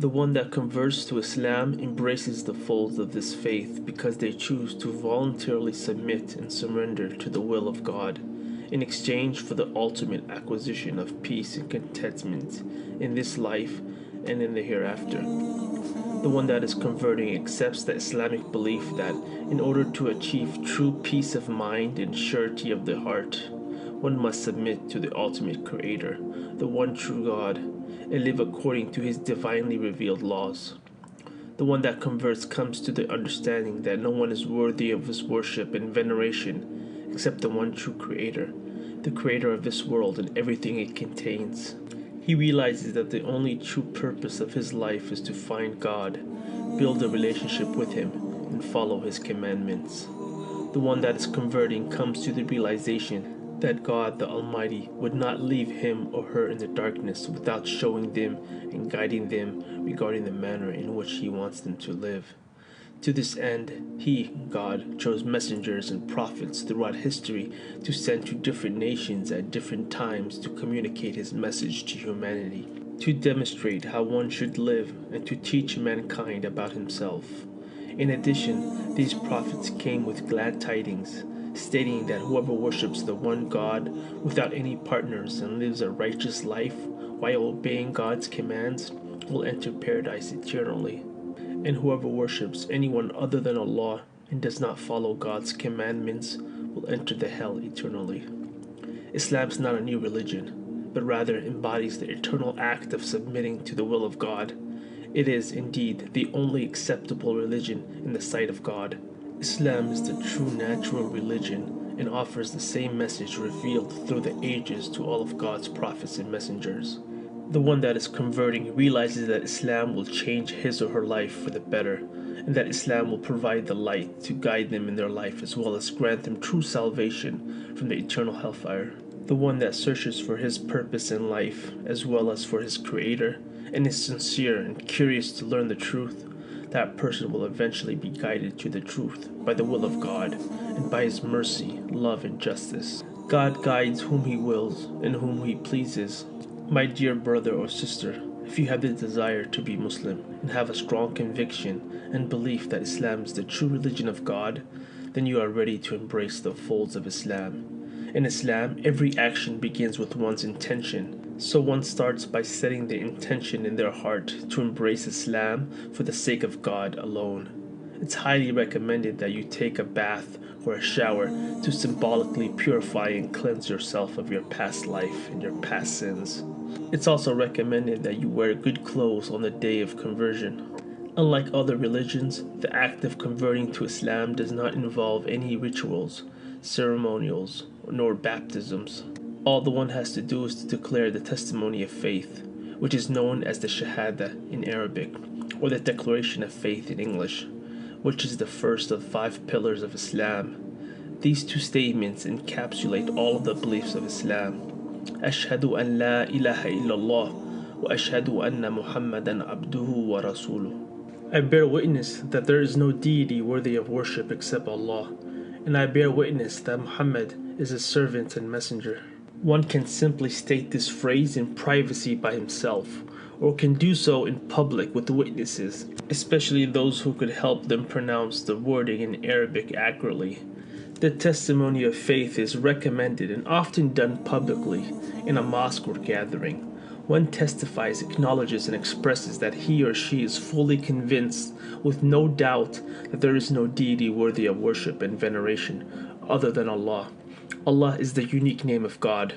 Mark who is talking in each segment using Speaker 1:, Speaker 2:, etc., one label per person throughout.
Speaker 1: The one that converts to Islam embraces the folds of this faith because they choose to voluntarily submit and surrender to the will of God in exchange for the ultimate acquisition of peace and contentment in this life and in the hereafter. The one that is converting accepts the Islamic belief that in order to achieve true peace of mind and surety of the heart, one must submit to the ultimate Creator, the one true God, and live according to His divinely revealed laws. The one that converts comes to the understanding that no one is worthy of his worship and veneration except the one true Creator, the Creator of this world and everything it contains. He realizes that the only true purpose of his life is to find God, build a relationship with Him, and follow His commandments. The one that is converting comes to the realization that God the Almighty would not leave him or her in the darkness without showing them and guiding them regarding the manner in which He wants them to live. To this end, He, God, chose messengers and prophets throughout history to send to different nations at different times to communicate His message to humanity, to demonstrate how one should live and to teach mankind about Himself. In addition, these prophets came with glad tidings, stating that whoever worships the one God without any partners and lives a righteous life while obeying God's commands will enter paradise eternally. And whoever worships anyone other than Allah and does not follow God's commandments will enter the hell eternally. Islam is not a new religion, but rather embodies the eternal act of submitting to the will of God. It is, indeed, the only acceptable religion in the sight of God. Islam is the true natural religion and offers the same message revealed through the ages to all of God's prophets and messengers. The one that is converting realizes that Islam will change his or her life for the better, and that Islam will provide the light to guide them in their life as well as grant them true salvation from the eternal hellfire. The one that searches for his purpose in life as well as for his Creator and is sincere and curious to learn the truth, that person will eventually be guided to the truth by the will of God and by His mercy, love, and justice. God guides whom He wills and whom He pleases. My dear brother or sister, if you have the desire to be Muslim and have a strong conviction and belief that Islam is the true religion of God, then you are ready to embrace the folds of Islam. In Islam, every action begins with one's intention, so one starts by setting the intention in their heart to embrace Islam for the sake of God alone. It's highly recommended that you take a bath or a shower to symbolically purify and cleanse yourself of your past life and your past sins. It's also recommended that you wear good clothes on the day of conversion. Unlike other religions, the act of converting to Islam does not involve any rituals, ceremonials, nor baptisms. All the one has to do is to declare the testimony of faith, which is known as the Shahada in Arabic, or the Declaration of Faith in English, which is the first of 5 pillars of Islam. These 2 statements encapsulate all of the beliefs of Islam. Ashhadu an la ilaha illallah wa ashhadu anna Muhammadan abduhu wa rasuluh. I bear witness that there is no deity worthy of worship except Allah, and I bear witness that Muhammad is His servant and messenger. One can simply state this phrase in privacy by himself, or can do so in public with witnesses, especially those who could help them pronounce the wording in Arabic accurately. The testimony of faith is recommended and often done publicly in a mosque or gathering. One testifies, acknowledges, and expresses that he or she is fully convinced, with no doubt, that there is no deity worthy of worship and veneration other than Allah. Allah is the unique name of God.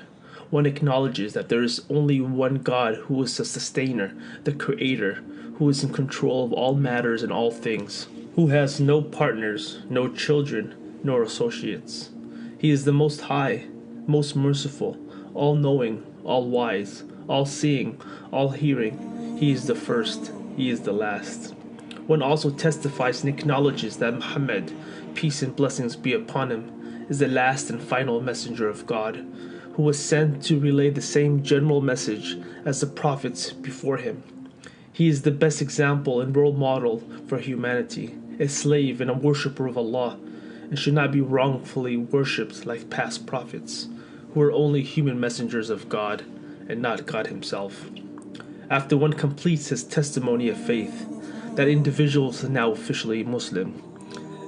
Speaker 1: One acknowledges that there is only one God who is the sustainer, the creator, who is in control of all matters and all things, who has no partners, no children, nor associates. He is the Most High, most merciful, all-knowing, all-wise, all-seeing, all-hearing. He is the first, He is the last. One also testifies and acknowledges that Muhammad, peace and blessings be upon him, is the last and final messenger of God, who was sent to relay the same general message as the prophets before him. He is the best example and role model for humanity, a slave and a worshipper of Allah, and should not be wrongfully worshipped like past prophets, who were only human messengers of God and not God Himself. After one completes his testimony of faith, that individual is now officially Muslim.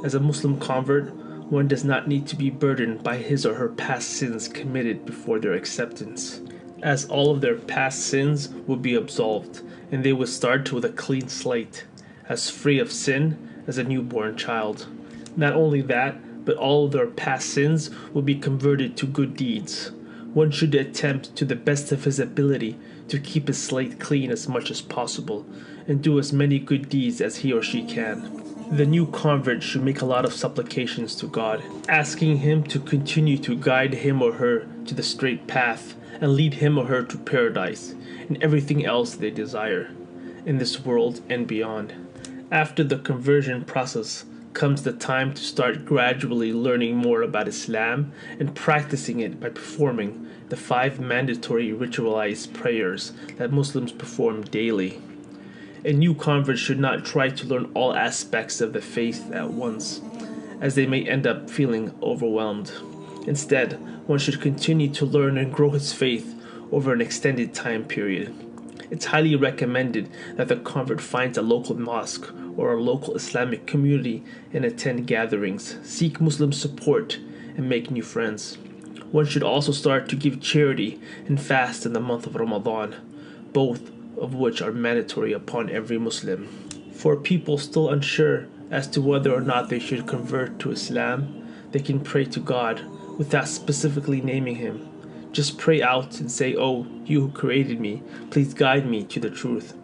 Speaker 1: As a Muslim convert, one does not need to be burdened by his or her past sins committed before their acceptance, as all of their past sins will be absolved, and they will start with a clean slate, as free of sin as a newborn child. Not only that, but all of their past sins will be converted to good deeds. One should attempt to the best of his ability to keep his slate clean as much as possible, and do as many good deeds as he or she can. The new convert should make a lot of supplications to God, asking Him to continue to guide him or her to the straight path and lead him or her to paradise and everything else they desire, in this world and beyond. After the conversion process comes the time to start gradually learning more about Islam and practicing it by performing the 5 mandatory ritualized prayers that Muslims perform daily. A new convert should not try to learn all aspects of the faith at once, as they may end up feeling overwhelmed. Instead, one should continue to learn and grow his faith over an extended time period. It's highly recommended that the convert finds a local mosque or a local Islamic community and attend gatherings, seek Muslim support, and make new friends. One should also start to give charity and fast in the month of Ramadan, both of which are mandatory upon every Muslim. For people still unsure as to whether or not they should convert to Islam, they can pray to God without specifically naming Him. Just pray out and say, "Oh, you who created me, please guide me to the truth."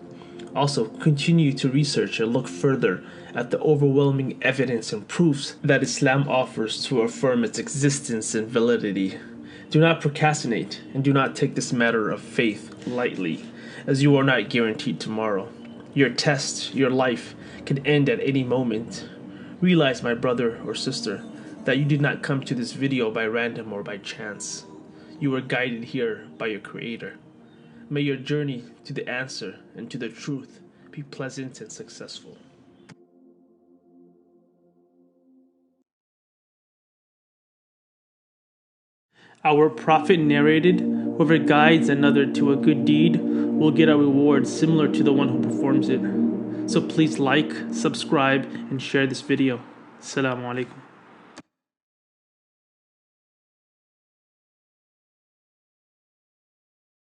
Speaker 1: Also, continue to research and look further at the overwhelming evidence and proofs that Islam offers to affirm its existence and validity. Do not procrastinate and do not take this matter of faith lightly, as you are not guaranteed tomorrow. Your test, your life, can end at any moment. Realize, my brother or sister, that you did not come to this video by random or by chance. You were guided here by your Creator. May your journey to the answer and to the truth be pleasant and successful. Our Prophet narrated, "Whoever guides another to a good deed will get a reward similar to the one who performs it." So please like, subscribe, and share this video. Assalamu alaikum.